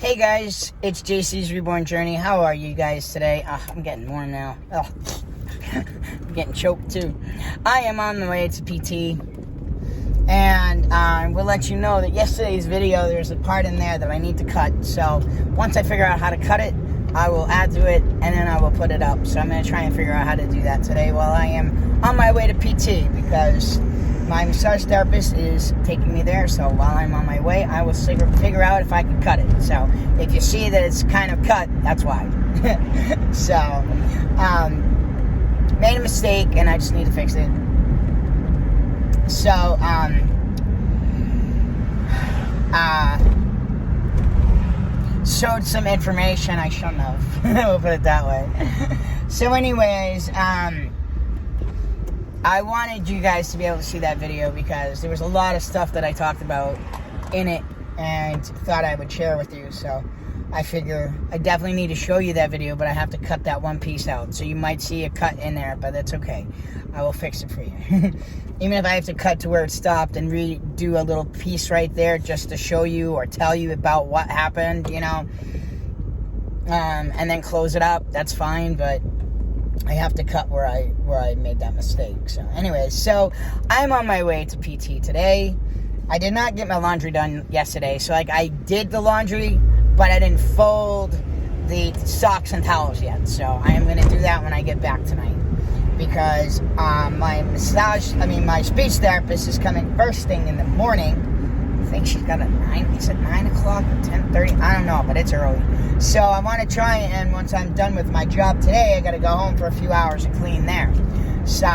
Hey guys, it's JC's Reborn Journey. How are you guys today? I'm getting warm now. I'm getting choked too. I am on the way to PT, and we'll let you know that yesterday's video, there's a part in there that I need to cut. So once I figure out how to cut it, I will add to it, and then I will put it up. So I'm going to try and figure out how to do that today while I am on my way to PT, because my massage therapist is taking me there. So while I'm on my way, I will figure out if I can cut it. So if you see that it's kind of cut, that's why. So, made a mistake, and I just need to fix it. So, showed some information I shouldn't have. We'll put it that way. So anyways, I wanted you guys to be able to see that video because there was a lot of stuff that I talked about in it and thought I would share with you. So I figure I definitely need to show you that video, but I have to cut that one piece out. So you might see a cut in there, but that's okay. I will fix it for you. Even if I have to cut to where it stopped and redo a little piece right there just to show you or tell you about what happened, you know, and then close it up, that's fine, but I have to cut where I made that mistake. So anyways, so I'm on my way to PT today. I did not get my laundry done yesterday. So like I did the laundry, but I didn't fold the socks and towels yet. So I am going to do that when I get back tonight. Because my speech therapist is coming first thing in the morning. I think she's got a 9 o'clock or 10:30? I don't know, but it's early. So I want to try, and once I'm done with my job today, I got to go home for a few hours and clean there. So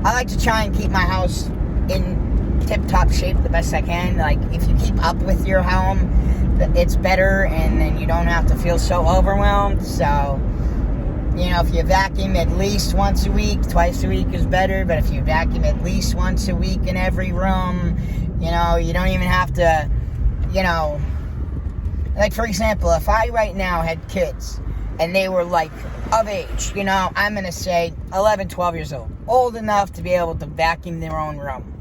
I like to try and keep my house in tip-top shape the best I can. Like, if you keep up with your home, it's better, and then you don't have to feel so overwhelmed. So, you know, if you vacuum at least once a week, twice a week is better. But if you vacuum at least once a week in every room, you know, you don't even have to, you know, like, for example, if I right now had kids and they were, like, of age, you know, I'm going to say 11, 12 years old enough to be able to vacuum their own room,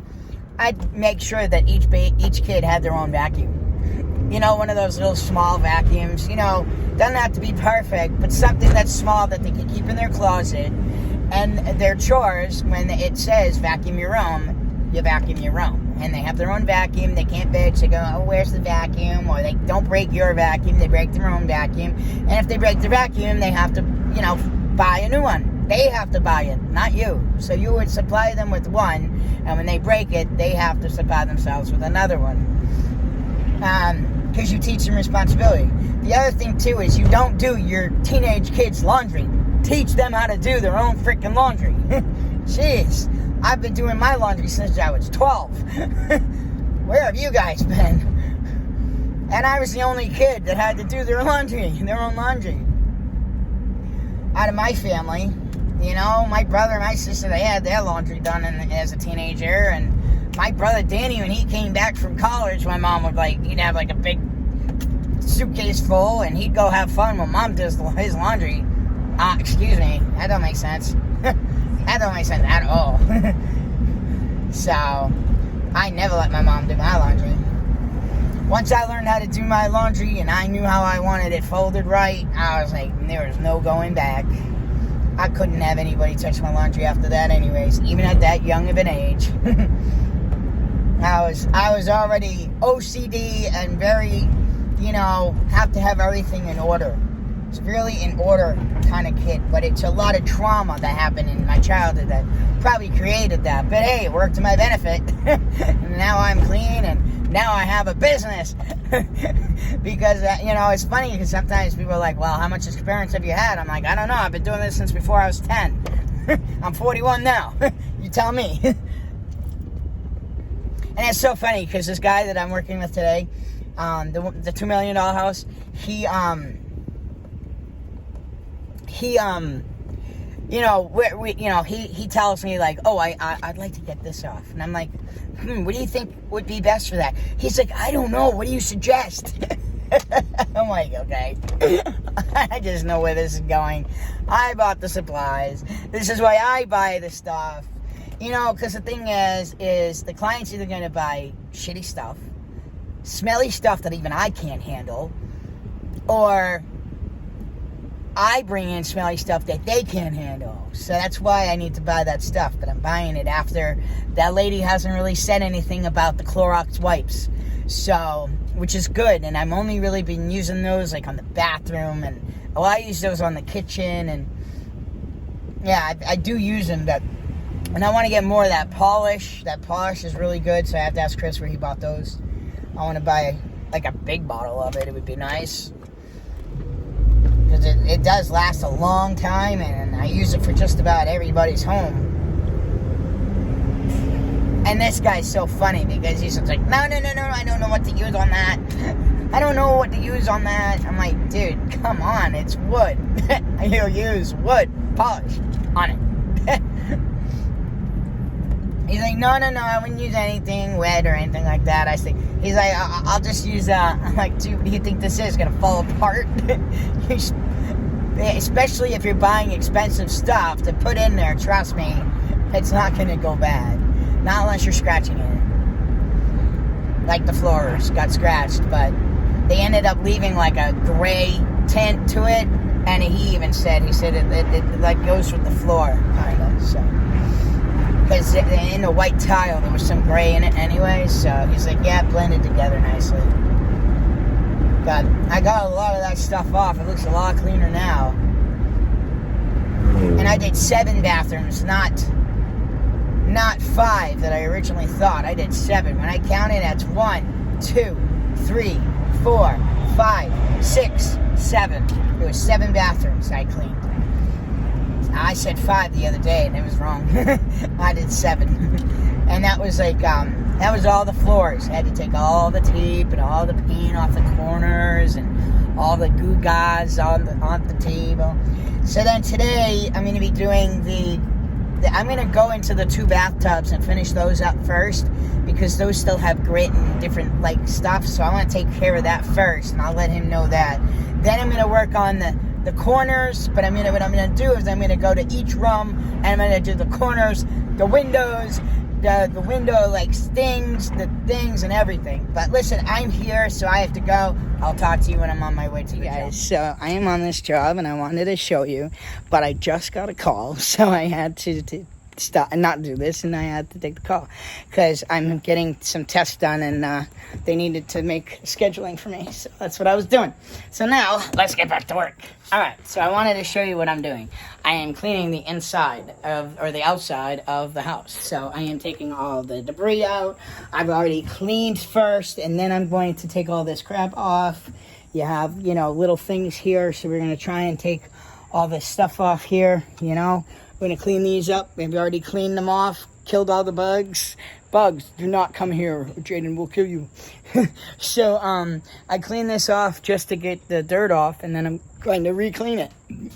I'd make sure that each kid had their own vacuum. You know, one of those little small vacuums, you know, doesn't have to be perfect, but something that's small that they can keep in their closet. And their chores, when it says vacuum your room, you vacuum your room. And they have their own vacuum. They can't bitch. They go, oh, where's the vacuum? Or they don't break your vacuum. They break their own vacuum. And if they break the vacuum, they have to, you know, buy a new one. They have to buy it, not you. So you would supply them with one, and when they break it, they have to supply themselves with another one. Because you teach them responsibility. The other thing, too, is you don't do your teenage kids' laundry. Teach them how to do their own freaking laundry. Jeez. I've been doing my laundry since I was 12. Where have you guys been? And I was the only kid that had to do their own laundry. Out of my family, you know, my brother and my sister, they had their laundry done as a teenager. And my brother Danny, when he came back from college, my mom would, like, he'd have, like, a big suitcase full, and he'd go have fun when mom does his laundry. Excuse me, that don't make sense. That don't make sense at all. So, I never let my mom do my laundry. Once I learned how to do my laundry and I knew how I wanted it folded right, I was like, there was no going back. I couldn't have anybody touch my laundry after that anyways, even at that young of an age. I was already OCD and very, you know, have to have everything in order. It's really in order kind of kid, but it's a lot of trauma that happened in my childhood that probably created that. But hey, it worked to my benefit. Now I'm clean, and now I have a business. Because, you know, it's funny because sometimes people are like, well, how much experience have you had? I'm like, I don't know. I've been doing this since before I was 10. I'm 41 now. You tell me. And it's so funny because this guy that I'm working with today, the $2 million house, he you know, he tells me, like, oh, I'd like to get this off. And I'm like, what do you think would be best for that? He's like, I don't know. What do you suggest? I'm like, okay. I just know where this is going. I bought the supplies. This is why I buy the stuff. You know, because the thing is the client's either going to buy shitty stuff smelly stuff that even I can't handle, or I bring in smelly stuff that they can't handle. So that's why I need to buy that stuff. But I'm buying it after that lady hasn't really said anything about the Clorox wipes. So, which is good. And I've only really been using those like on the bathroom. And, well, I use those on the kitchen. And, yeah, I do use them. And I want to get more of that polish. That polish is really good. So I have to ask Chris where he bought those. I want to buy like a big bottle of it. It would be nice. Because it does last a long time, and I use it for just about everybody's home. And this guy's so funny because he's just like, no, I don't know what to use on that. I don't know what to use on that. I'm like, dude, come on, it's wood. He'll use wood polish on it. He's like, no, I wouldn't use anything wet or anything like that. He's like, I'll just use, I'm like, dude, what do you think this is? Gonna fall apart? Especially if you're buying expensive stuff to put in there, trust me, it's not gonna go bad. Not unless you're scratching it. Like the floors got scratched, but they ended up leaving like a gray tint to it, and he said it like goes with the floor, kinda, so. Because in the white tile, there was some gray in it anyway, so he's like, yeah, it blended together nicely. But I got a lot of that stuff off. It looks a lot cleaner now. And I did 7 bathrooms, not 5 that I originally thought. I did 7. When I counted, that's 1, 2, 3, 4, 5, 6, 7. There was 7 bathrooms I cleaned. I said 5 the other day, and it was wrong. I did 7. And that was like, that was all the floors. I had to take all the tape and all the paint off the corners and all the goo gaze on the table. So then today, I'm going to be doing I'm going to go into the 2 bathtubs and finish those up first, because those still have grit and different, like, stuff. So I want to take care of that first, and I'll let him know that. Then I'm going to work on the corners, but what I'm gonna do is I'm gonna go to each room and I'm gonna do the corners, the windows, the window like things and everything. But listen, I'm here, so I have to go. I'll talk to you when I'm on my way to you guys. So I am on this job and I wanted to show you, but I just got a call, so I had to stop and not do this, and I had to take the call because I'm getting some tests done, and they needed to make scheduling for me, so that's what I was doing. So now let's get back to work. All right, so I wanted to show you what I'm doing. I am cleaning the inside or the outside of the house. So I am taking all the debris out. I've already cleaned first, and then I'm going to take all this crap off. You have, little things here, so we're going to try and take all this stuff off here, We're going to clean these up. We've already cleaned them off, killed all the bugs. Bugs, do not come here. Jaden will kill you. So, I cleaned this off just to get the dirt off, and then I'm going to re-clean it.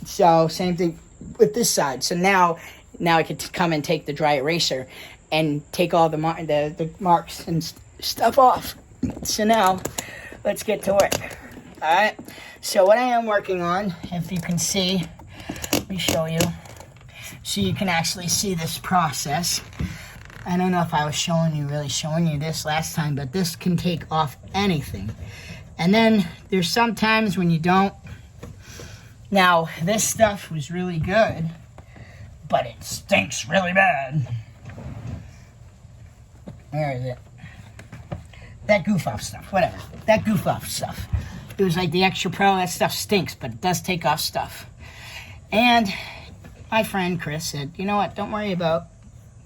So, same thing with this side. So now I can come and take the dry eraser and take all the marks and stuff off. So now, let's get to work. All right. So what I am working on, if you can see, let me show you. So you can actually see this process. I don't know if I was really showing you this last time, but this can take off anything. And then there's some times when you don't. Now, this stuff was really good, but it stinks really bad. Where is it? That goof off stuff, whatever. That goof off stuff. It was like the Extra Pro, that stuff stinks, but it does take off stuff. And my friend Chris said, you know what, don't worry about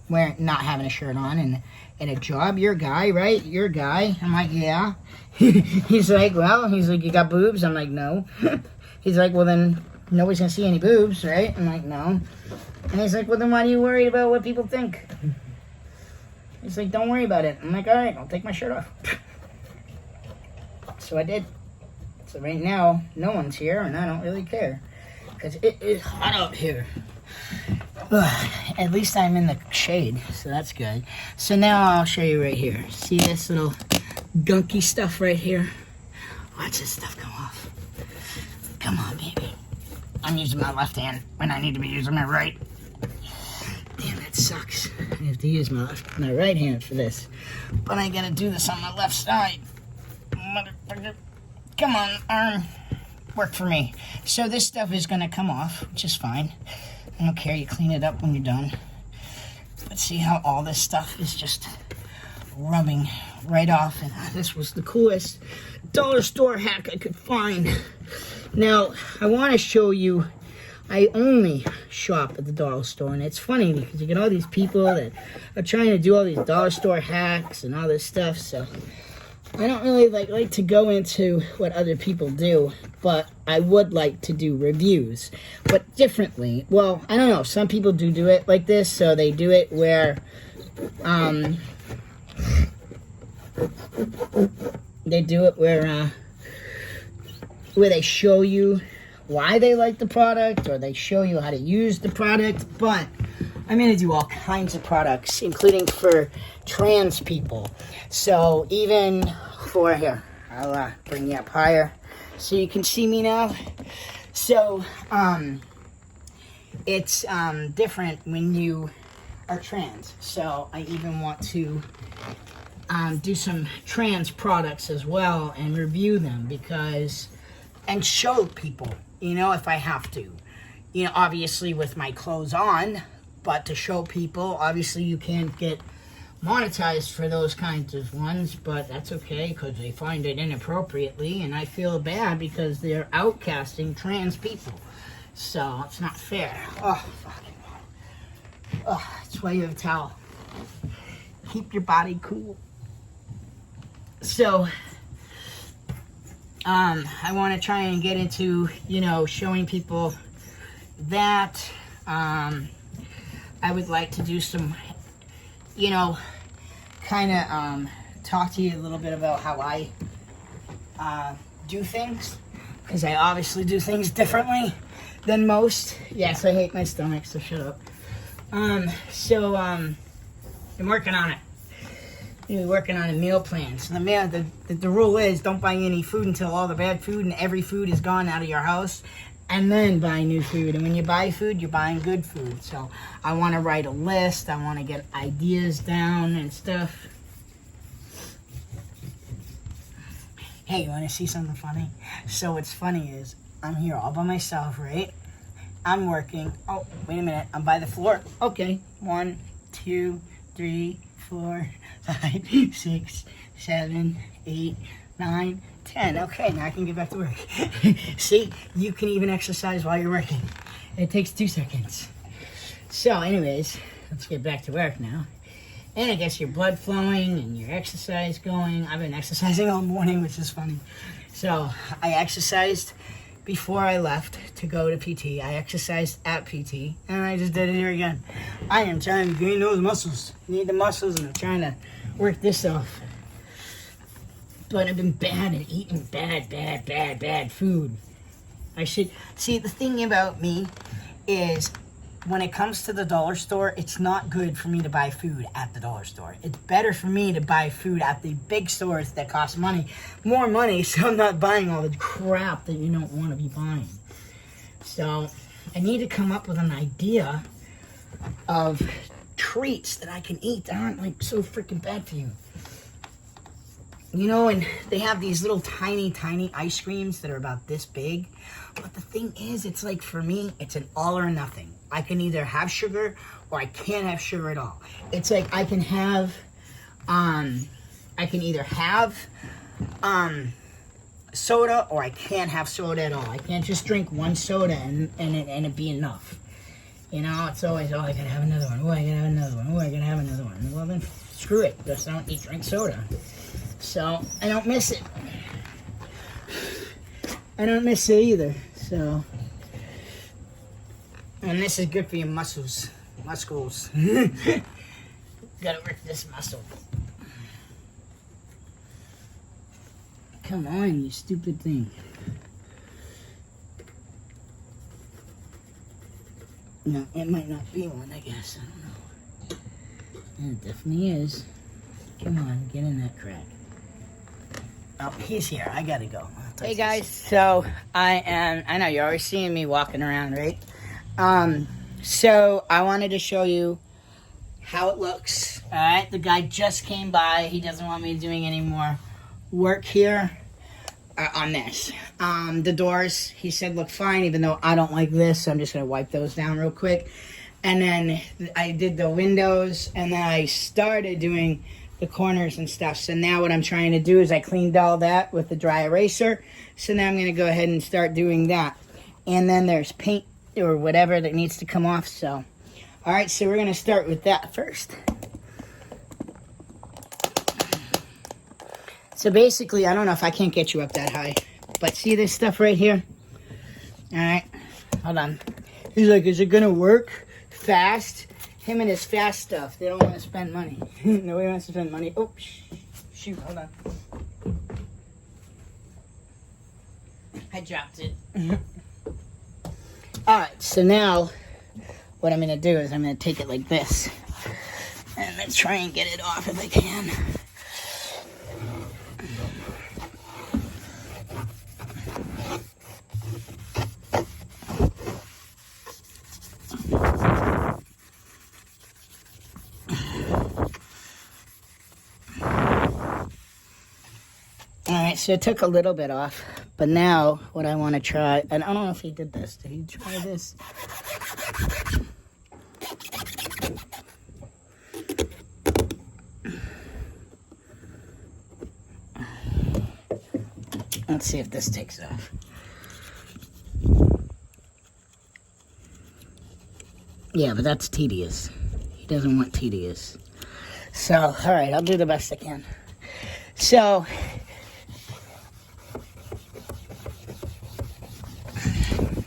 not having a shirt on in a job. You're a guy, right? You're a guy. I'm like, yeah. He's like, you got boobs? I'm like, no. He's like, well, then nobody's going to see any boobs, right? I'm like, no. And he's like, well, then why are you worried about what people think? He's like, don't worry about it. I'm like, all right, I'll take my shirt off. So I did. So right now, no one's here, and I don't really care. Because it is hot out here. At least I'm in the shade, so that's good. So now I'll show you right here. See this little gunky stuff right here? Watch this stuff come off. Come on, baby. I'm using my left hand when I need to be using my right. Damn, that sucks. I have to use my right hand for this. But I gotta do this on my left side. motherfucker. Come on, arm. Work for me. So this stuff is going to come off, which is fine. I don't care. You clean it up when you're done. But see how all this stuff is just rubbing right off. And this was the coolest dollar store hack I could find. Now, I want to show you, I only shop at the dollar store. And it's funny because you get all these people that are trying to do all these dollar store hacks and all this stuff. So I don't really like to go into what other people do, but I would like to do reviews, but differently. Well, I don't know. Some people do it like this, so they do it where, where they show you why they like the product, or they show you how to use the product. But I'm going to do all kinds of products, including for trans people. So even for here, I'll bring you up higher so you can see me now. So it's different when you are trans. So I even want to do some trans products as well and review them, and show people, you know, if I have to, you know, obviously with my clothes on, but to show people. Obviously you can't get monetized for those kinds of ones, but that's okay because they find it inappropriately, and I feel bad because they're outcasting trans people. So it's not fair. Oh, fucking hell. Oh, that's why you have a towel. Keep your body cool. So I want to try and get into, you know, showing people that. I would like to do some, you know, kind of talk to you a little bit about how I do things, because I obviously do things differently than most. Yes, I hate my stomach, so shut up. I'm working on it. We're working on a meal plan. So the rule is don't buy any food until all the bad food and every food is gone out of your house, and then buy new food. And when you buy food, you're buying good food. So I want to write a list. I want to get ideas down and stuff. Hey, you want to see something funny? So what's funny is I'm here all by myself, right? I'm working. Oh, wait a minute. I'm by the floor. Okay. 1, 2, 3, 4, 5, 6, 7, 8, 9, 10. Okay, now I can get back to work. See, you can even exercise while you're working. It takes 2 seconds. So anyways, let's get back to work now. And it gets your blood flowing and your exercise going. I've been exercising all morning, which is funny. So I exercised before I left to go to PT. I exercised at PT, and I just did it here again. I am trying to gain those muscles. Need the muscles, and I'm trying to work this off. But I've been bad at eating bad food. I should see, the thing about me is when it comes to the dollar store, it's not good for me to buy food at the dollar store. It's better for me to buy food at the big stores that cost more money, so I'm not buying all the crap that you don't want to be buying. So I need to come up with an idea of treats that I can eat that aren't like so freaking bad for you. You know, and they have these little tiny ice creams that are about this big. But the thing is, it's like, for me, it's an all or nothing. I can either have sugar or I can't have sugar at all. It's like I can have, I can either have soda or I can't have soda at all. I can't just drink one soda and it be enough. You know, it's always, oh, I gotta have another one. Oh, I gotta have another one. Oh, I gotta have another one. Well, then screw it. Just don't drink soda. So I don't miss it. I don't miss it either. So, and this is good for your muscles. Gotta work this muscle. Come on, you stupid thing. No, it might not be one, I guess. I don't know. It definitely is. Come on, get in that crack. Oh, he's here. I gotta go. Hey guys, so I know you're always seeing me walking around, right? So I wanted to show you how it looks. Alright, the guy just came by. He doesn't want me doing any more work here. on this. The doors, he said, look fine, even though I don't like this. So I'm just going to wipe those down real quick. And then I did the windows, and then I started doing the corners and stuff. So now what I'm trying to do is I cleaned all that with the dry eraser. So now I'm going to go ahead and start doing that. And then there's paint or whatever that needs to come off. So, all right, so we're going to start with that first. So basically, I don't know if I can't get you up that high, but see this stuff right here? All right, hold on. He's like, is it going to work fast? Him and his fast stuff. They don't want to spend money. Nobody wants to spend money. Oh, shoot, hold on. I dropped it. All right, so now what I'm going to do is I'm going to take it like this. And let's try and get it off if I can. Alright, so it took a little bit off, but now what I want to try, and I don't know if he did this. Did he try this? Let's see if this takes off. Yeah, but that's tedious. He doesn't want tedious. So, alright, I'll do the best I can. So,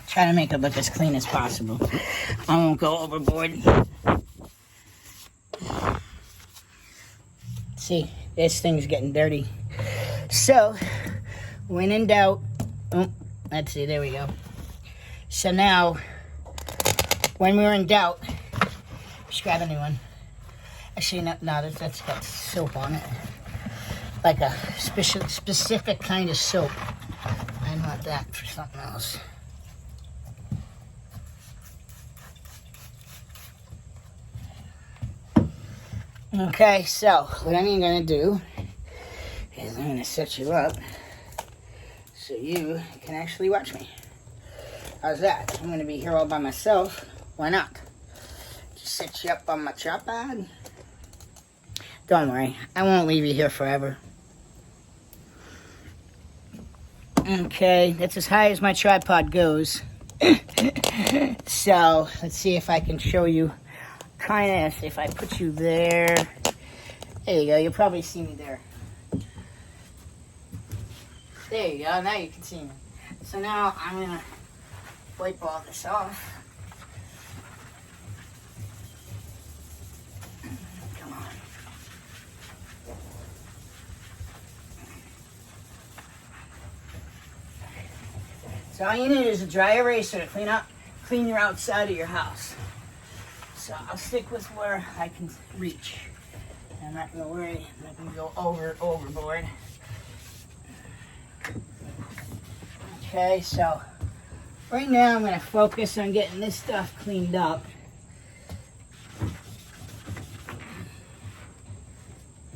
try to make it look as clean as possible. I won't go overboard. See, this thing's getting dirty. So, when in doubt, oh, let's see, there we go. So now, when we're in doubt, just grab a new one. Actually, no, that's got soap on it. Like a specific kind of soap. I want that for something else. Okay, so what I'm going to do is I'm going to set you up so you can actually watch me. How's that? I'm going to be here all by myself. Why not? Just set you up on my tripod. Don't worry, I won't leave you here forever. Okay, that's as high as my tripod goes. So, let's see if I can show you. Kind of, if I put you there. There you go, you'll probably see me there. There you go, now you can see me. So now I'm going to wipe all this off. Come on. So all you need is a dry eraser to clean your outside of your house. So I'll stick with where I can reach. I'm not going to worry, I'm not going to go overboard. Okay, so right now I'm going to focus on getting this stuff cleaned up.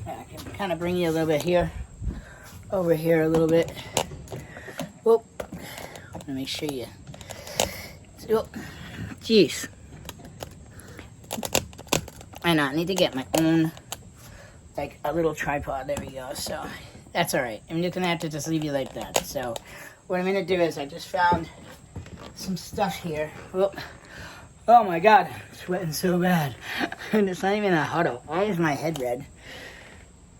I can kind of bring you a little bit here, over here a little bit. Whoop. I'm going to make sure you... Oh, jeez. I need to get my own, like, a little tripod. There we go. So, that's alright. I'm just going to have to just leave you like that. So, what I'm going to do is I just found some stuff here. Oh my god. I'm sweating so bad. And it's not even a huddle. Why is my head red?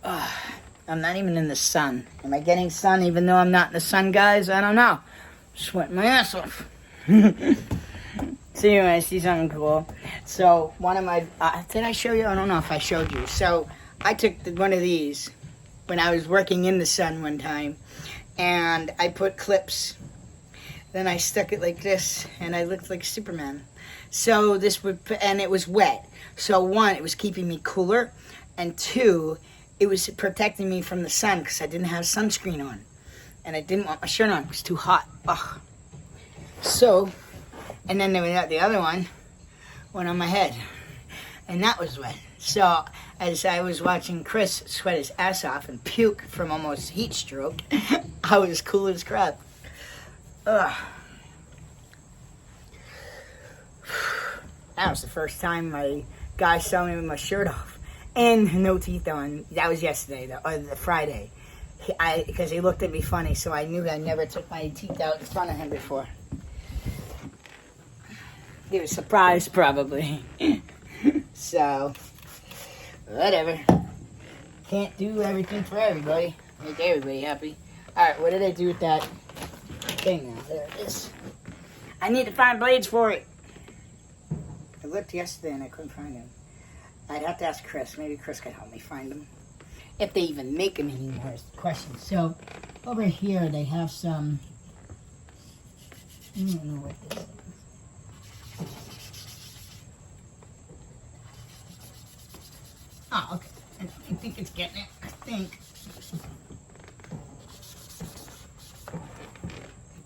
I'm not even in the sun. Am I getting sun even though I'm not in the sun, guys? I don't know. I'm sweating my ass off. So anyway, I see something cool. So one of my, did I show you? I don't know if I showed you. So I took one of these when I was working in the sun one time, and I put clips. Then I stuck it like this, and I looked like Superman. So this would, and it was wet. So one, it was keeping me cooler, and two, it was protecting me from the sun because I didn't have sunscreen on, and I didn't want my shirt on. It was too hot. Ugh. So. And then the other one went on my head. And that was wet. So, as I was watching Chris sweat his ass off and puke from almost heat stroke, I was cool as crap. Ugh. That was the first time my guy saw me with my shirt off and no teeth on. That was yesterday, the Friday. Because he looked at me funny, so I knew I never took my teeth out in front of him before. He was surprised, probably. So, whatever. Can't do everything for everybody. Make everybody happy. Alright, what did I do with that thing now? There it is. I need to find blades for it. I looked yesterday and I couldn't find them. I'd have to ask Chris. Maybe Chris could help me find them. If they even make them anymore is the question. So, over here they have some... I don't know what this is. Oh, okay. I think it's getting it. I think.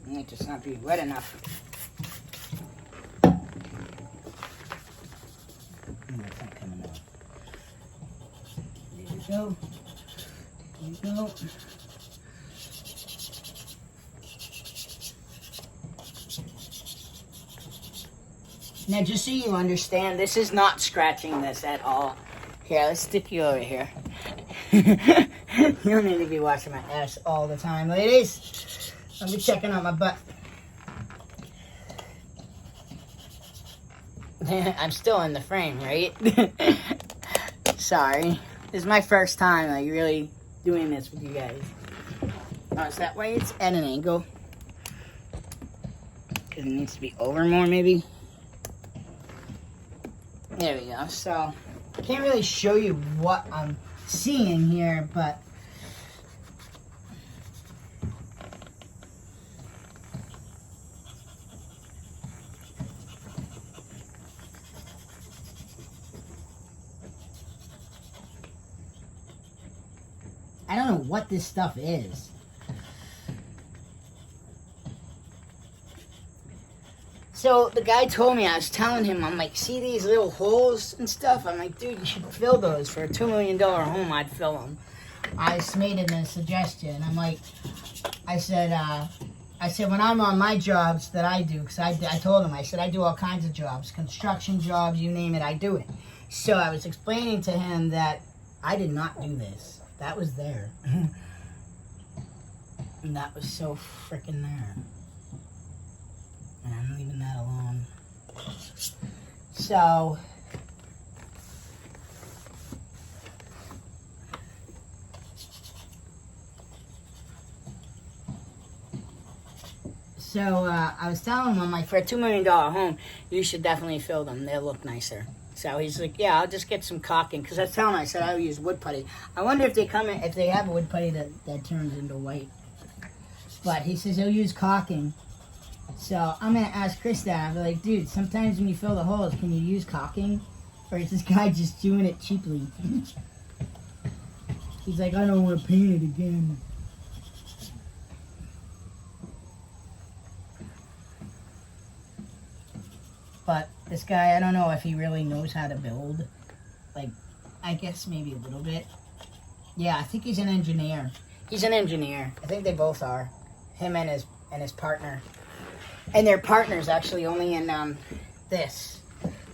It might just not be wet enough. It's not coming out. There we go. There we go. Now, just so you understand, this is not scratching this at all. Here, let's stick you over here. You don't need to be washing my ass all the time, ladies. I'll be checking on my butt. I'm still in the frame, right? Sorry. This is my first time, like, really doing this with you guys. Oh, is that why it's at an angle? Because it needs to be over more, maybe? There we go. So, I can't really show you what I'm seeing here, but... I don't know what this stuff is. So the guy told me, I was telling him, I'm like, see these little holes and stuff? I'm like, dude, you should fill those. For a $2 million home, I'd fill them. I just made him a suggestion. I'm like, I said, when I'm on my jobs that I do, because I told him, I said, I do all kinds of jobs, construction jobs, you name it, I do it. So I was explaining to him that I did not do this. That was there. And that was so freaking there. And I'm leaving that alone. So, I was telling him, I'm like, for a $2 million home, you should definitely fill them. They'll look nicer. So he's like, yeah, I'll just get some caulking. Because I was telling him, I said I would use wood putty. I wonder if they come in, if they have a wood putty that turns into white. But he says he'll use caulking. So I'm going to ask Chris that. I'll be like, dude, sometimes when you fill the holes, can you use caulking? Or is this guy just doing it cheaply? He's like, I don't want to paint it again. But this guy, I don't know if he really knows how to build. Like, I guess maybe a little bit. Yeah, I think he's an engineer. He's an engineer. I think they both are. Him and his partner. And their partner's actually only in this.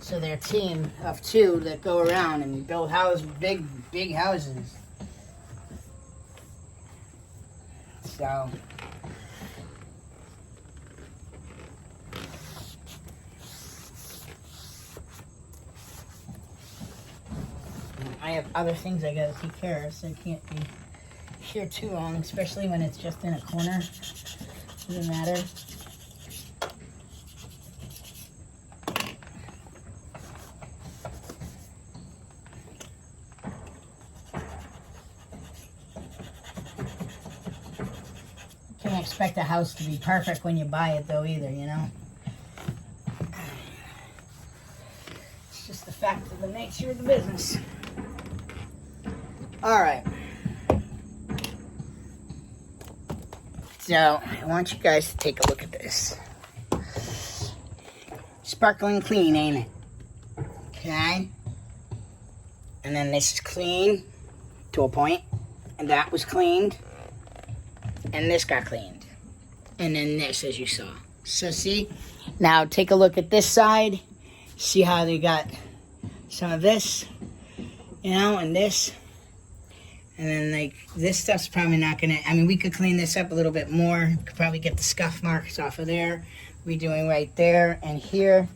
So they're a team of two that go around and build big houses. So... I have other things I gotta take care of, so I can't be here too long, especially when it's just in a corner. Doesn't matter. Can't expect a house to be perfect when you buy it, though, either, you know? It's just the fact of the nature of the business. Alright. So, I want you guys to take a look at this. Sparkling clean, ain't it? Okay. And then this is clean to a point. And that was cleaned. And this got cleaned. And then this, as you saw. So see? Now take a look at this side. See how they got some of this, you know, and this. And then, like, this stuff's probably not going to... I mean, we could clean this up a little bit more. Could probably get the scuff marks off of there. We're doing right there and here.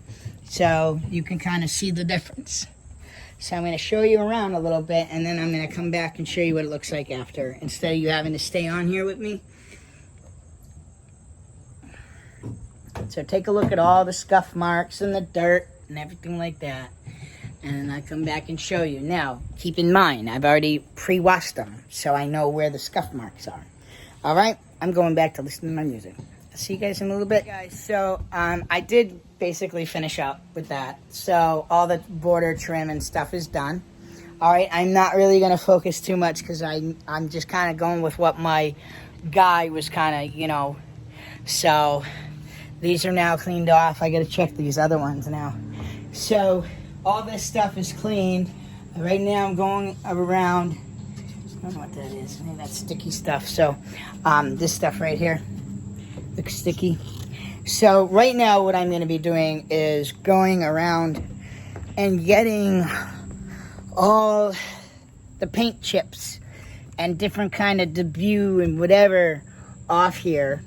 So you can kind of see the difference. So I'm going to show you around a little bit, and then I'm going to come back and show you what it looks like after, instead of you having to stay on here with me. So take a look at all the scuff marks and the dirt and everything like that. And then I come back and show you. Now, keep in mind, I've already pre-washed them, so I know where the scuff marks are. All right, I'm going back to listen to my music. I'll see you guys in a little bit. Guys, so I did basically finish up with that. So all the border trim and stuff is done. All right, I'm not really going to focus too much because I'm just kind of going with what my guy was kind of, you know. So these are now cleaned off. I got to check these other ones now. So all this stuff is cleaned. Right now I'm going around. I don't know what that is. Maybe that's sticky stuff. So this stuff right here looks sticky. So right now what I'm going to be doing is going around and getting all the paint chips and different kind of debut and whatever off here.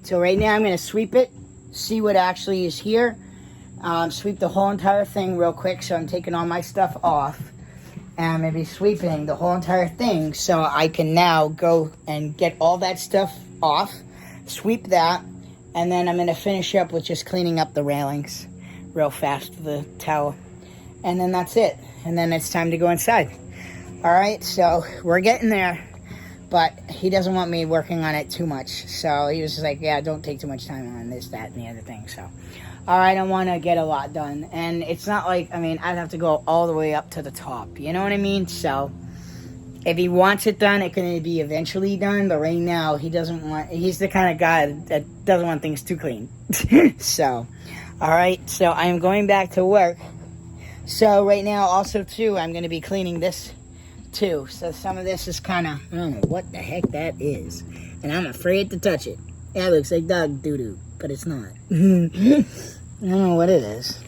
So right now I'm going to sweep it, see what actually is here. Sweep the whole entire thing real quick. So I'm taking all my stuff off. And I'm going to be sweeping the whole entire thing so I can now go and get all that stuff off. Sweep that. And then I'm going to finish up with just cleaning up the railings real fast with the towel. And then that's it. And then it's time to go inside. All right, so we're getting there. But he doesn't want me working on it too much. So he was just like, yeah, don't take too much time on this, that, and the other thing. So, all right, I want to get a lot done. And it's not like, I mean, I'd have to go all the way up to the top. You know what I mean? So if he wants it done, it can be eventually done. But right now, he doesn't want, he's the kind of guy that doesn't want things too clean. So, all right, so I'm going back to work. So right now, also, too, I'm going to be cleaning this too. So some of this is kind of, I don't know what the heck that is. And I'm afraid to touch it. That looks like dog doo-doo, but it's not. I don't know what it is.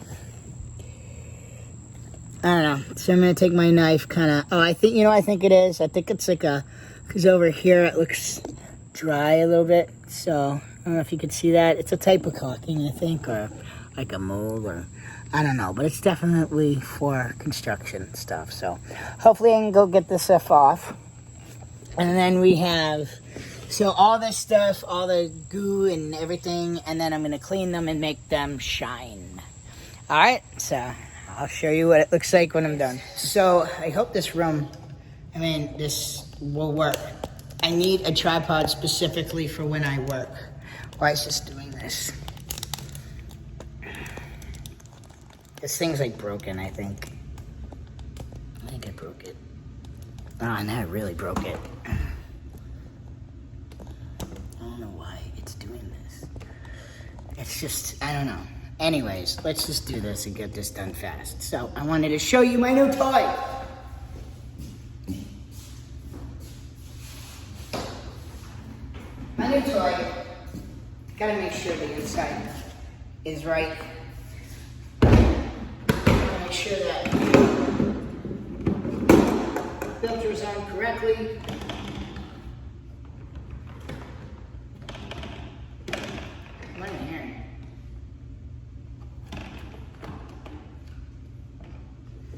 I don't know. So I'm going to take my knife kind of, oh, I think, you know, I think it is. I think it's like a, because over here it looks dry a little bit. So I don't know if you could see that. It's a type of caulking, I think, or like a mold, or I don't know, but it's definitely for construction stuff. So hopefully I can go get this stuff off. And then we have, so all this stuff, all the goo and everything, and then I'm going to clean them and make them shine. All right, so I'll show you what it looks like when I'm done. So I hope this room, I mean, this will work. I need a tripod specifically for when I work. Why is this doing this? This thing's like broken, I think. I think I broke it. Oh, and I really broke it. I don't know why it's doing this. It's just, I don't know. Anyways, let's just do this and get this done fast. So, I wanted to show you my new toy. My new toy. Gotta make sure the inside is right. Make sure that filter's on correctly. What am I hearing?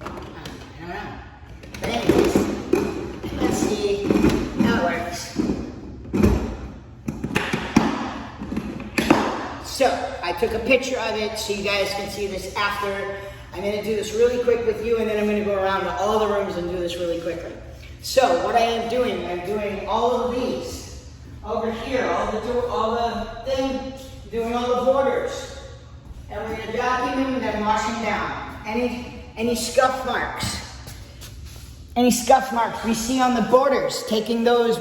I don't know. But anyways, let's see how it works. So, I took a picture of it so you guys can see this after. I'm going to do this really quick with you, and then I'm going to go around to all the rooms and do this really quickly. So, what I am doing, I'm doing all of these over here, all the thing, doing all the borders. And we're going to vacuum them and then wash them down. Any scuff marks. Any scuff marks we see on the borders, taking those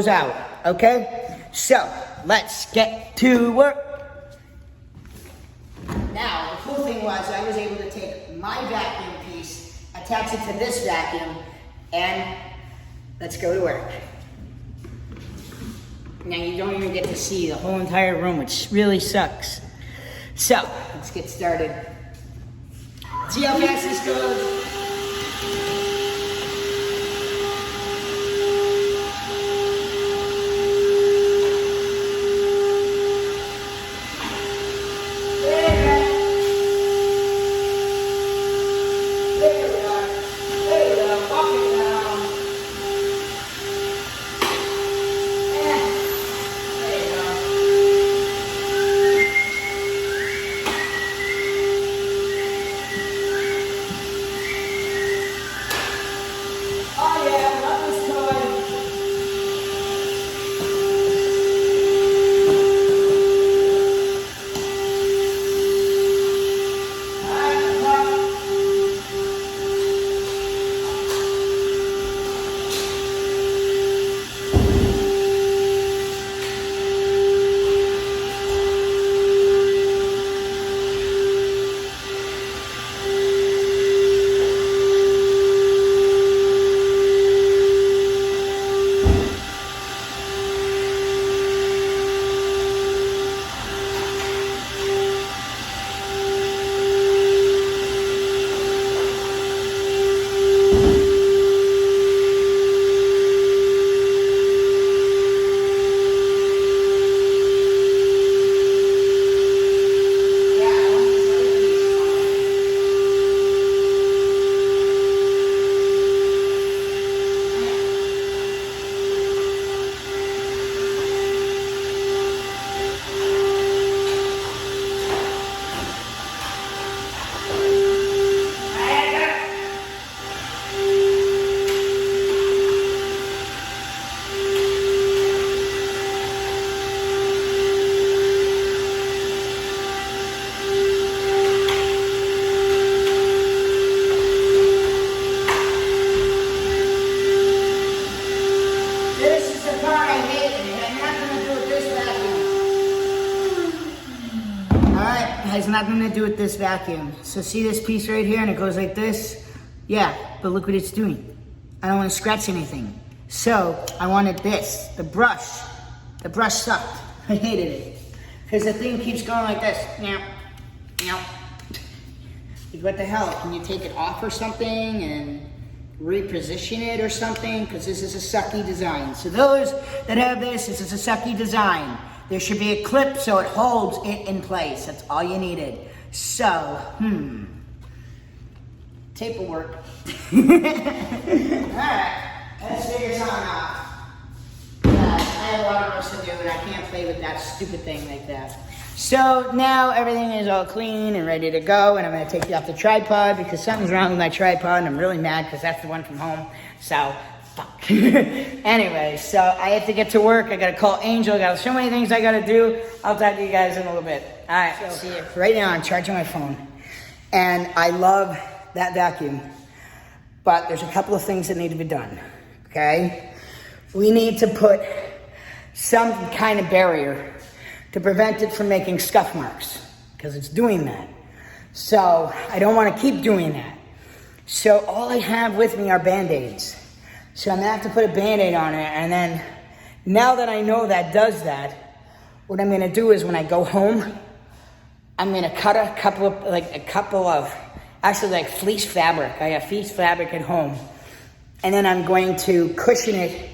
out, okay? So, let's get to work. Now, the cool thing was I was able to take my vacuum piece, attach it to this vacuum, and let's go to work. Now you don't even get to see the whole entire room, which really sucks. So, let's get started. See how fast this goes? Has nothing to do with this vacuum. So see this piece right here, and it goes like this? Yeah, but look what it's doing. I don't want to scratch anything. So I wanted this, the brush. The brush sucked. I hated it. Because the thing keeps going like this. Meow, meow. Like, what the hell? Can you take it off or something and reposition it or something? Because this is a sucky design. So those that have this is a sucky design. There should be a clip so it holds it in place. That's all you needed. So, tape will work. Alright, let's figure something out. I have a lot of work to do, and I can't play with that stupid thing like that. So now everything is all clean and ready to go, and I'm going to take it off the tripod because something's wrong with my tripod, and I'm really mad because that's the one from home. So, fuck. Anyway, so I have to get to work. I got to call Angel. I got so many things I got to do. I'll talk to you guys in a little bit. All right, so see you. Right now, I'm charging my phone, and I love that vacuum, but there's a couple of things that need to be done, okay? We need to put some kind of barrier to prevent it from making scuff marks, because it's doing that. So I don't want to keep doing that. So all I have with me are Band-Aids. So I'm gonna have to put a Band-Aid on it, and then now that I know that does that, what I'm gonna do is when I go home, I'm gonna cut a couple of actually like fleece fabric. I have fleece fabric at home, and then I'm going to cushion it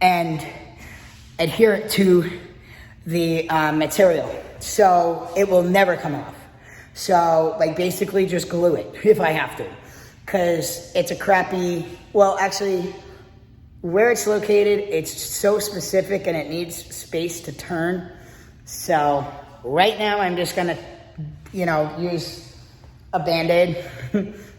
and adhere it to the material, so it will never come off. So like basically just glue it if I have to, because it's a crappy, well actually where it's located, it's so specific and it needs space to turn. So right now I'm just gonna, use a Band-Aid,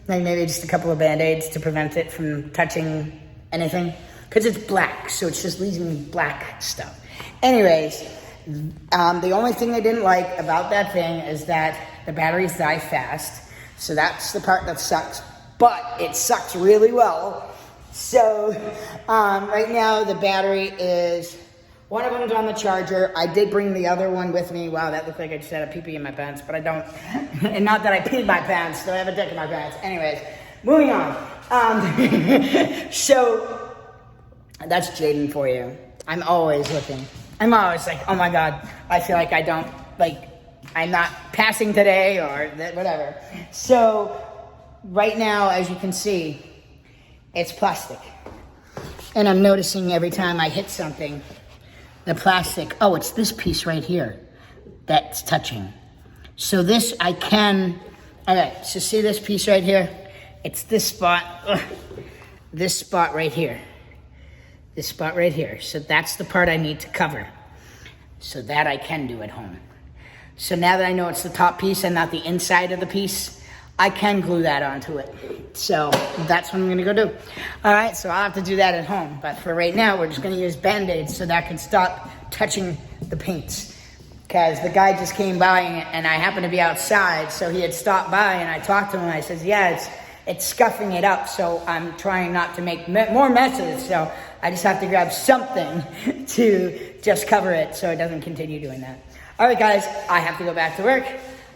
like maybe just a couple of Band-Aids to prevent it from touching anything, because it's black, so it's just leaving black stuff. Anyways, the only thing I didn't like about that thing is that the batteries die fast, so that's the part that sucks, but it sucks really well. So right now the battery is, one of them's on the charger. I did bring the other one with me. Wow, that looked like I just had a pee-pee in my pants, but I don't. And not that I peed my pants, so I have a dick in my pants. Anyways, moving on. So that's Jaden for you. I'm always looking. I'm always like, oh my God, I feel like I'm not passing today or whatever. So right now, as you can see, it's plastic. And I'm noticing every time I hit something, the plastic, oh, it's this piece right here that's touching. So this I can, all right, so see this piece right here? It's this spot, this spot right here. This spot right here. So that's the part I need to cover. So that I can do at home. So now that I know it's the top piece and not the inside of the piece, I can glue that onto it. So that's what I'm gonna go do. All right, so I'll have to do that at home. But for right now, we're just gonna use Band-Aids so that can stop touching the paints. Because the guy just came by and I happened to be outside, so he had stopped by and I talked to him and I said, yeah, it's scuffing it up, so I'm trying not to make more messes, so I just have to grab something to just cover it so it doesn't continue doing that. All right, guys, I have to go back to work.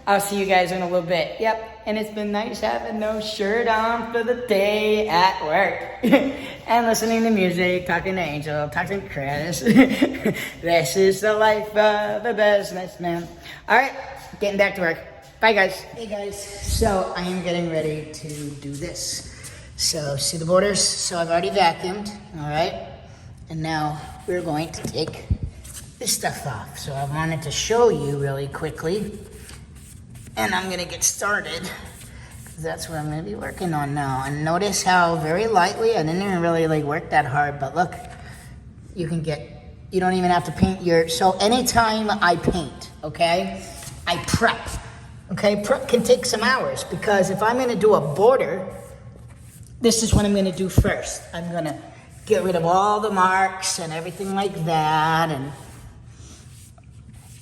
I'll see you guys in a little bit. Yep, and it's been nice having no shirt on for the day at work. And listening to music, talking to Angel, talking to Chris. This is the life of a businessman. All right, getting back to work. Bye, guys. Hey, guys. So I am getting ready to do this. So see the borders? So I've already vacuumed, all right? And now we're going to take this stuff off. So I wanted to show you really quickly. And I'm gonna get started, because that's what I'm gonna be working on now. And notice how very lightly, I didn't even really work that hard, but look, you don't even have to paint so anytime I paint, okay, I prep, okay? Prep can take some hours, because if I'm gonna do a border, this is what I'm gonna do first. I'm gonna get rid of all the marks and everything like that, and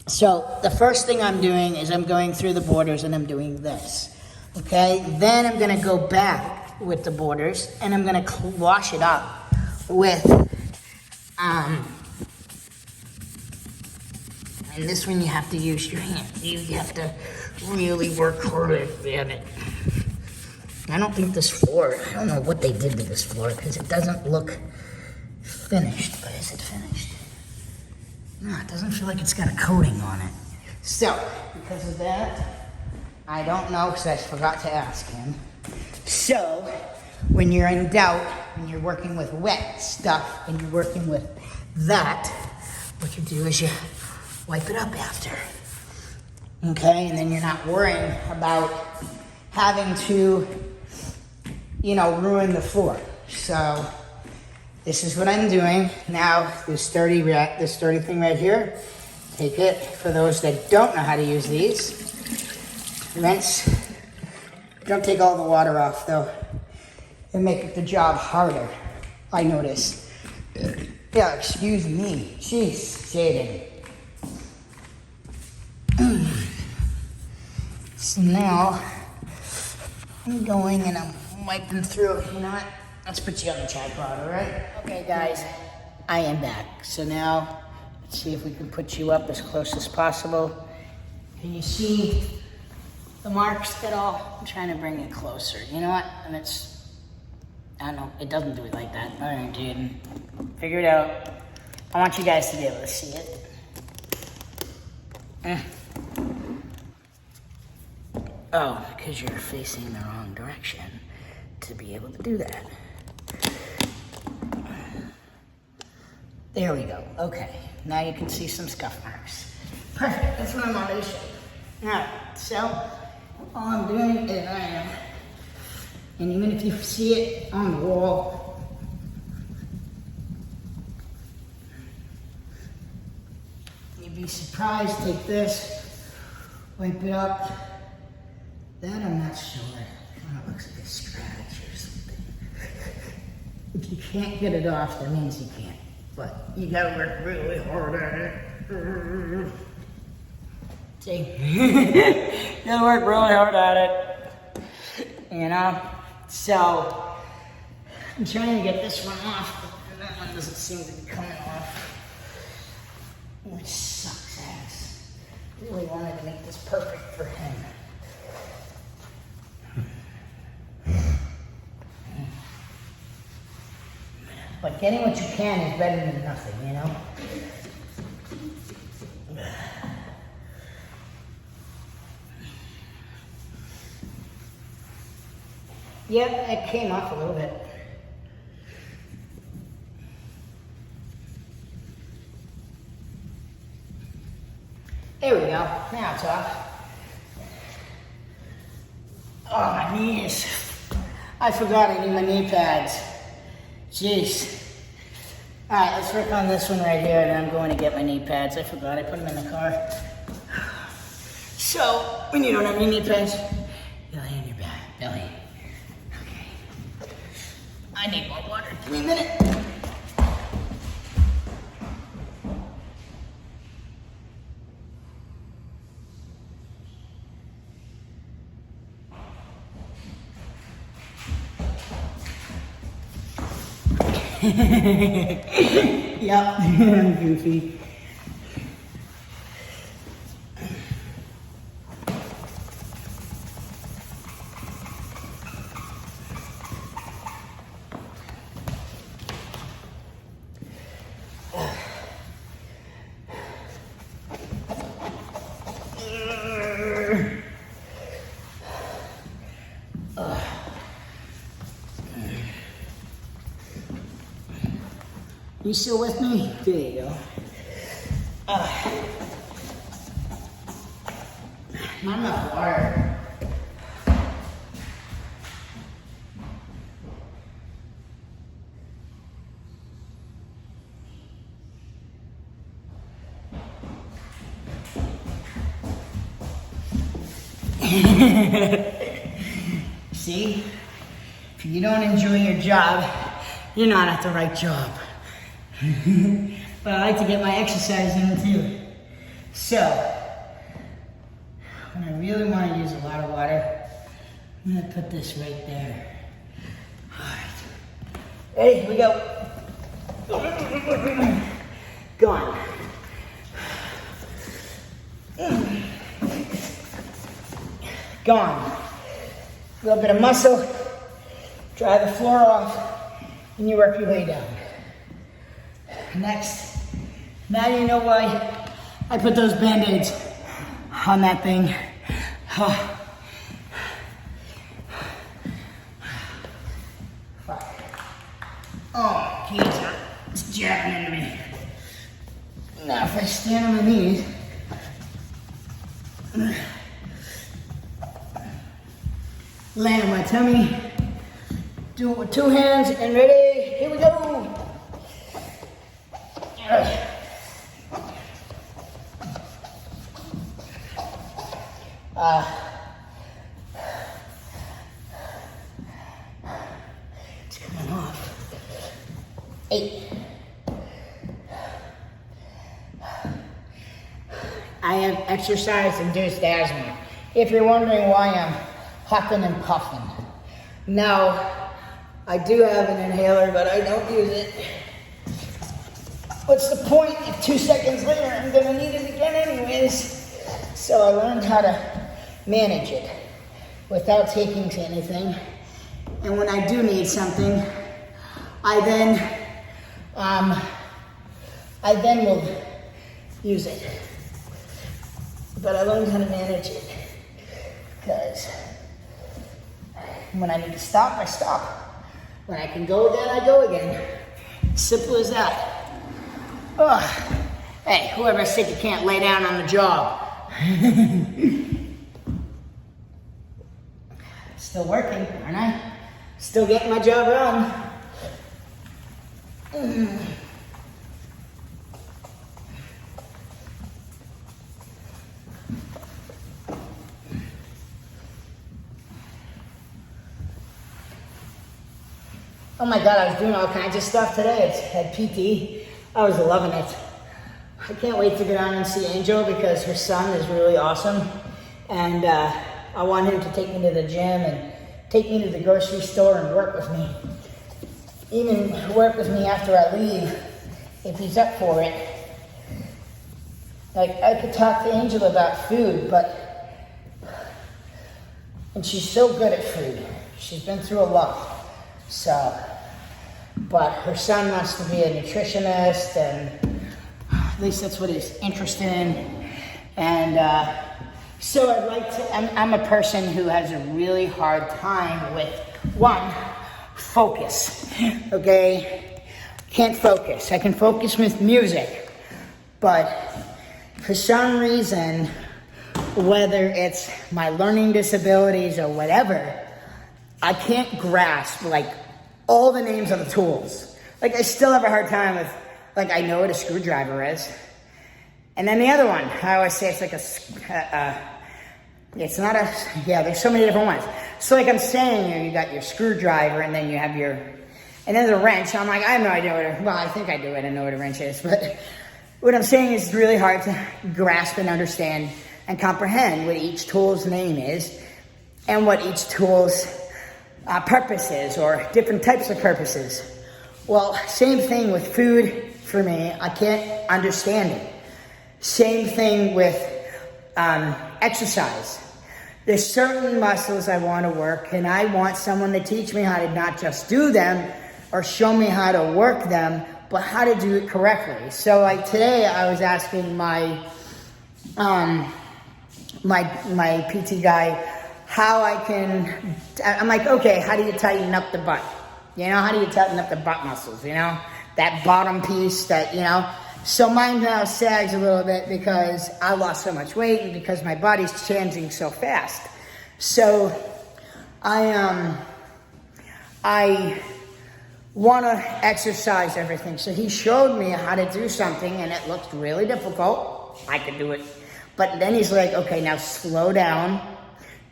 so the first thing I'm doing is I'm going through the borders and I'm doing this, okay? Then I'm gonna go back with the borders and I'm gonna wash it up with, and this one you have to use your hand. You have to really work hard at it. I don't think this floor, I don't know what they did to this floor because it doesn't look finished, but is it finished? No, it doesn't feel like it's got a coating on it. So, because of that, I don't know because I forgot to ask him. So, when you're in doubt, when you're working with wet stuff and you're working with that, what you do is you wipe it up after. Okay, and then you're not worrying about having to, ruin the floor. So, this is what I'm doing. Now, this sturdy thing right here, take it. For those that don't know how to use these, rinse. Don't take all the water off though. It'll make the job harder, I notice. Yeah, excuse me. Jeez, Jaden. So now, I'm going and I'm wiping through. You know what? Let's put you on the tripod, all right? Okay, guys, I am back. So now, let's see if we can put you up as close as possible. Can you see the marks at all? I'm trying to bring it closer. You know what? And I don't know, it doesn't do it like that. All right, Jaden, figure it out. I want you guys to be able to see it. Oh, because you're facing the wrong direction to be able to do that. There we go. Okay, now you can see some scuff marks. Perfect, that's what I'm on to show you. Alright, so all I'm doing is and even if you see it on the wall, you'd be surprised. Take this, wipe it up. That I'm not sure. It looks like a scratch or something. If you can't get it off, that means you can't. But you gotta work really hard at it. See? You gotta work really hard at it. So, I'm trying to get this one off, but that one doesn't seem to be coming off. Which sucks ass. Really wanted to make this perfect for him. getting what you can is better than nothing, you know? Yep, it came off a little bit. There we go. Now it's off. Oh, my knees. I forgot I need my knee pads. Jeez. Alright, let's work on this one right here, and I'm going to get my knee pads. I forgot I put them in the car. So, when you don't have any knee pads, you lay on your back, belly. Okay. I need more water. Give me a minute. Yep, I'm goofy. You still with me? There you go. Not enough water. See? If you don't enjoy your job, you're not at the right job. But I like to get my exercise in too. So, when I really want to use a lot of water, I'm going to put this right there. Alright. Ready? Here we go. Gone. Gone. A little bit of muscle, dry the floor off, and you work your way down. Next, now you know why I put those Band-Aids on that thing. Oh. Fuck. Oh, geez, it's jabbing into me. Now if I stand on my knees, land on my tummy, do it with two hands, and ready, here we go. It's coming off. 8. I have exercise-induced asthma. If you're wondering why I'm huffing and puffing. Now, I do have an inhaler, but I don't use it. What's the point if 2 seconds later I'm gonna need it again anyways? So I learned how to manage it without taking to anything. And when I do need something, I then will use it. But I learned how to manage it because when I need to stop, I stop. When I can go again, I go again. Simple as that. Ugh. Hey, whoever said you can't lay down on the job. Still working, aren't I? Still getting my job done. Oh my God, I was doing all kinds of stuff today. I had PT. I was loving it. I can't wait to go down and see Angel because her son is really awesome. And I want him to take me to the gym and take me to the grocery store and work with me. Even work with me after I leave, if he's up for it. Like, I could talk to Angel about food, and she's so good at food. She's been through a lot. So, but her son wants to be a nutritionist, and at least that's what he's interested in. And so I'd like to, I'm a person who has a really hard time with, one, focus, okay? Can't focus. I can focus with music, but for some reason, whether it's my learning disabilities or whatever, I can't grasp, like, all the names of the tools. Like, I still have a hard time with, like, I know what a screwdriver is. And then the other one, I always say it's like it's not a, yeah, there's so many different ones. So like I'm saying, you got your screwdriver, and then you have your, and then the wrench. I'm like, I have no idea well, I think I do, I don't know what a wrench is, but what I'm saying is it's really hard to grasp and understand and comprehend what each tool's name is and what each tool's purpose is, or different types of purposes. Well, same thing with food for me. I can't understand it. Same thing with exercise. There's certain muscles I want to work, and I want someone to teach me how to not just do them or show me how to work them, but how to do it correctly. So like today I was asking my my PT guy how I can, I'm like, okay, how do you tighten up the butt? You know, how do you tighten up the butt muscles, you know? That bottom piece that, you know. So mine now sags a little bit because I lost so much weight and because my body's changing so fast. So I want to exercise everything. So he showed me how to do something, and it looked really difficult. I could do it. But then he's like, okay, now slow down.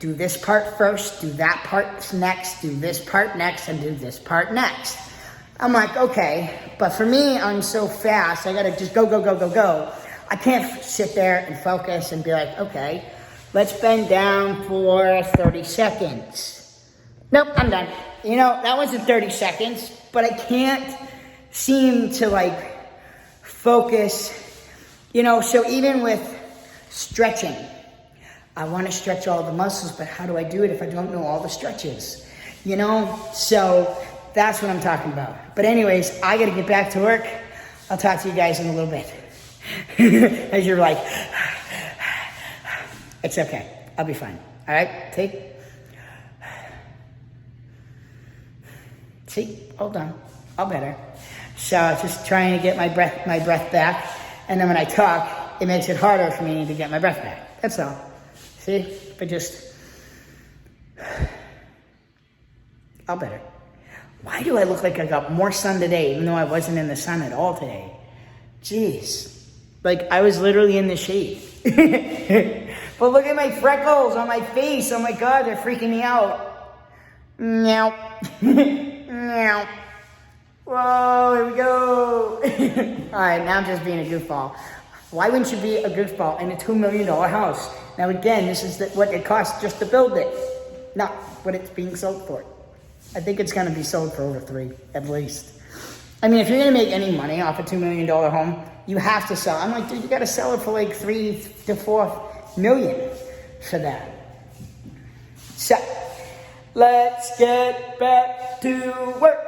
Do this part first, do that part next, do this part next, and do this part next. I'm like, okay, but for me, I'm so fast, I gotta just go. I can't sit there and focus and be like, okay, let's bend down for 30 seconds. Nope, I'm done. You know, that wasn't 30 seconds, but I can't seem to like focus, you know, so even with stretching, I want to stretch all the muscles, but how do I do it if I don't know all the stretches? You know, so that's what I'm talking about. But anyways, I got to get back to work. I'll talk to you guys in a little bit. As you're like, it's okay. I'll be fine. All right, see, hold on. All better. So just trying to get my breath back. And then when I talk, it makes it harder for me to get my breath back. That's all. See, but just, all better. Why do I look like I got more sun today, even though I wasn't in the sun at all today? Jeez. Like, I was literally in the shade. But look at my freckles on my face. Oh my God, they're freaking me out. Meow. Meow. Whoa, here we go. All right, now I'm just being a goofball. Why wouldn't you be a goofball in a $2 million house? Now again, this is what it costs just to build it, not what it's being sold for. I think it's going to be sold for over $3 at least. I mean, if you're going to make any money off a $2 million home, you have to sell. I'm like, dude, you got to sell it for like $3 to $4 million for that. So, let's get back to work.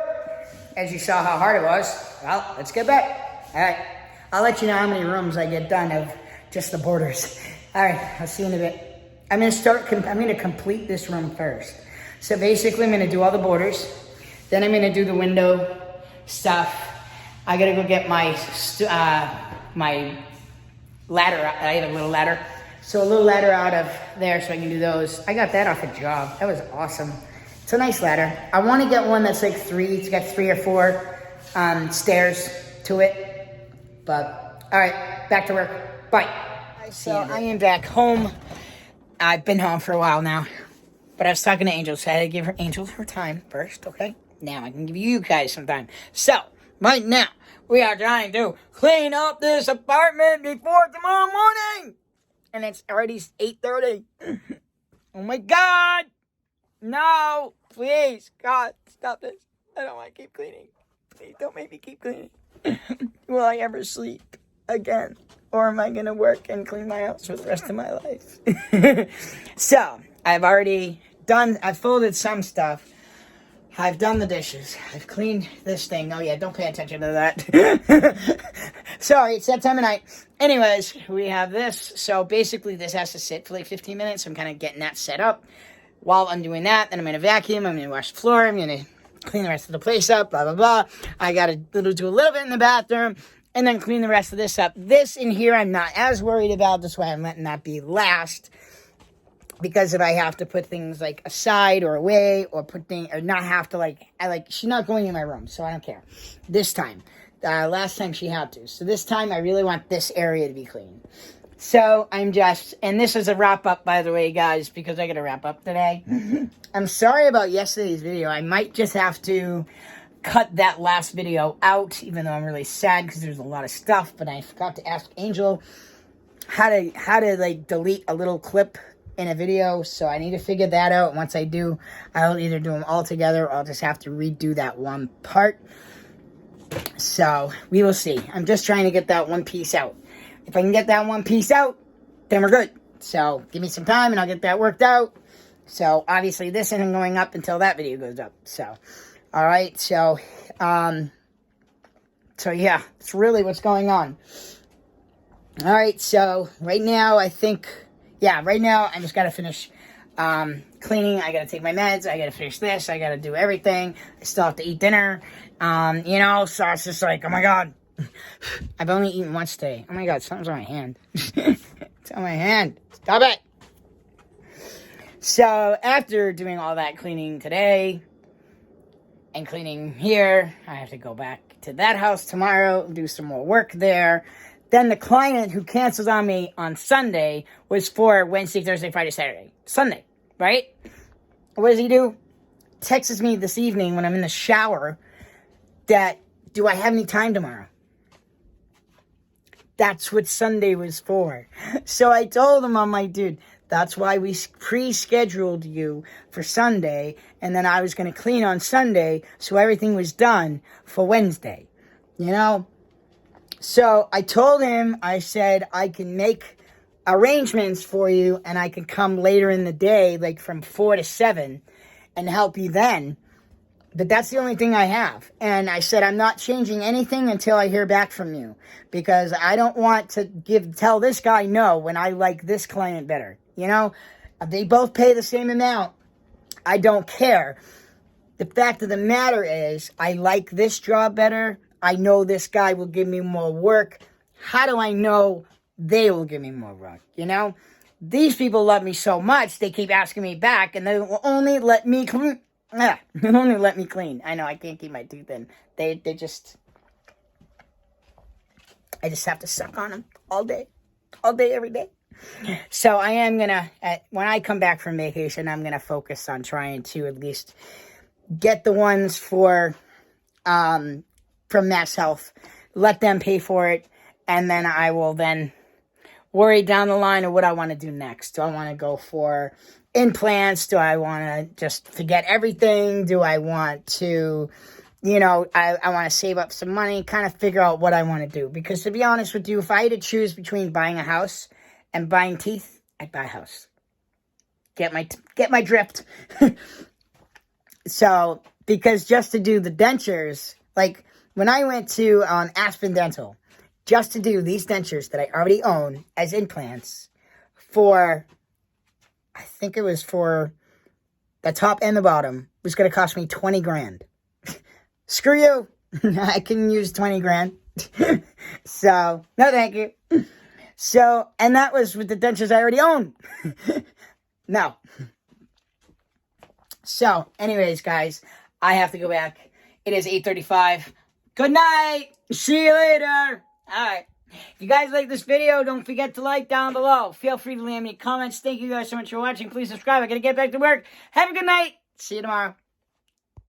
As you saw how hard it was, well, let's get back. All right, I'll let you know how many rooms I get done of just the borders. All right, I'll see you in a bit. I'm going to complete this room first. So basically, I'm going to do all the borders. Then I'm going to do the window stuff. I got to go get my my ladder. I have a little ladder. So a little ladder out of there so I can do those. I got that off a job. That was awesome. It's a nice ladder. I want to get one that's like it's got 3 or 4 stairs to it. But, all right, back to work. Bye. So I am back home. I've been home for a while now. But I was talking to Angel, so I had to give Angel her time first, okay? Now I can give you guys some time. So, right now, we are trying to clean up this apartment before tomorrow morning. And it's already 8:30. Oh my God. No, please, God, stop this. I don't want to keep cleaning. Please don't make me keep cleaning. Will I ever sleep again? Or am I going to work and clean my house for the rest of my life? So, I've folded some stuff I've done the dishes. I've cleaned this thing. Oh, yeah, don't pay attention to that. Sorry, it's that time of night. Anyways, we have this. So basically, this has to sit for like 15 minutes. So I'm kind of getting that set up. While I'm doing that, then I'm going to vacuum. I'm going to wash the floor. I'm going to clean the rest of the place up, blah, blah, blah. I got to do a little bit in the bathroom and then clean the rest of this up. This in here, I'm not as worried about. That's why I'm letting that be last. Because if I have to put things like aside or away or put things, or not have to she's not going in my room, so I don't care. This time. Last time she had to. So this time I really want this area to be clean. So I'm just, and this is a wrap up, by the way, guys, because I got to wrap up today. I'm sorry about yesterday's video. I might just have to cut that last video out, even though I'm really sad because there's a lot of stuff. But I forgot to ask Angel how to like delete a little clip in a video, so I need to figure that out. Once I do, I'll either do them all together or I'll just have to redo that one part. So we will see. I'm just trying to get that one piece out. If I can get that one piece out, then we're good. So give me some time and I'll get that worked out. So obviously this isn't going up until that video goes up. So all right, so yeah, it's really what's going on. All right, so right now I think, yeah, right now I just got to finish cleaning. I got to take my meds. I got to finish this. I got to do everything. I still have to eat dinner. So it's just like, oh my God. I've only eaten once today. Oh my God, something's on my hand. It's on my hand. Stop it. So after doing all that cleaning today and cleaning here, I have to go back to that house tomorrow, do some more work there. Then the client who cancels on me on Sunday was for Wednesday, Thursday, Friday, Saturday. Sunday, right? What does he do? Texts me this evening when I'm in the shower that, do I have any time tomorrow? That's what Sunday was for. So I told him, I'm like, dude, that's why we pre-scheduled you for Sunday, and then I was going to clean on Sunday, so everything was done for Wednesday, So I told him, I said, I can make arrangements for you, and I can come later in the day, like from 4 to 7, and help you then. But that's the only thing I have. And I said, I'm not changing anything until I hear back from you. Because I don't want to tell this guy no when I like this client better. They both pay the same amount. I don't care. The fact of the matter is, I like this job better. I know this guy will give me more work. How do I know they will give me more work? These people love me so much, they keep asking me back, and they will only let me clean. Yeah, they'll only let me clean. I know, I can't keep my teeth in. I just have to suck on them all day, every day. So I am going to, when I come back from vacation, I'm going to focus on trying to at least get the ones from Mass Health, let them pay for it, and then I will then worry down the line of what I want to do next. Do I want to go for implants? Do I want to just forget everything? Do I want to, I want to save up some money, kind of figure out what I want to do? Because to be honest with you, if I had to choose between buying a house and buying teeth, I'd buy a house. Get my drift. So, because just to do the dentures, like when I went to Aspen Dental, just to do these dentures that I already own as implants for, I think it was for the top and the bottom, was going to cost me 20 grand. Screw you. I can use 20 grand. So, no thank you. So, and that was with the dentures I already own. No. So, anyways, guys, I have to go back. It is 8:35. Good night. See you later. All right. If you guys like this video, don't forget to like down below. Feel free to leave me comments. Thank you guys so much for watching. Please subscribe. I got to get back to work. Have a good night. See you tomorrow.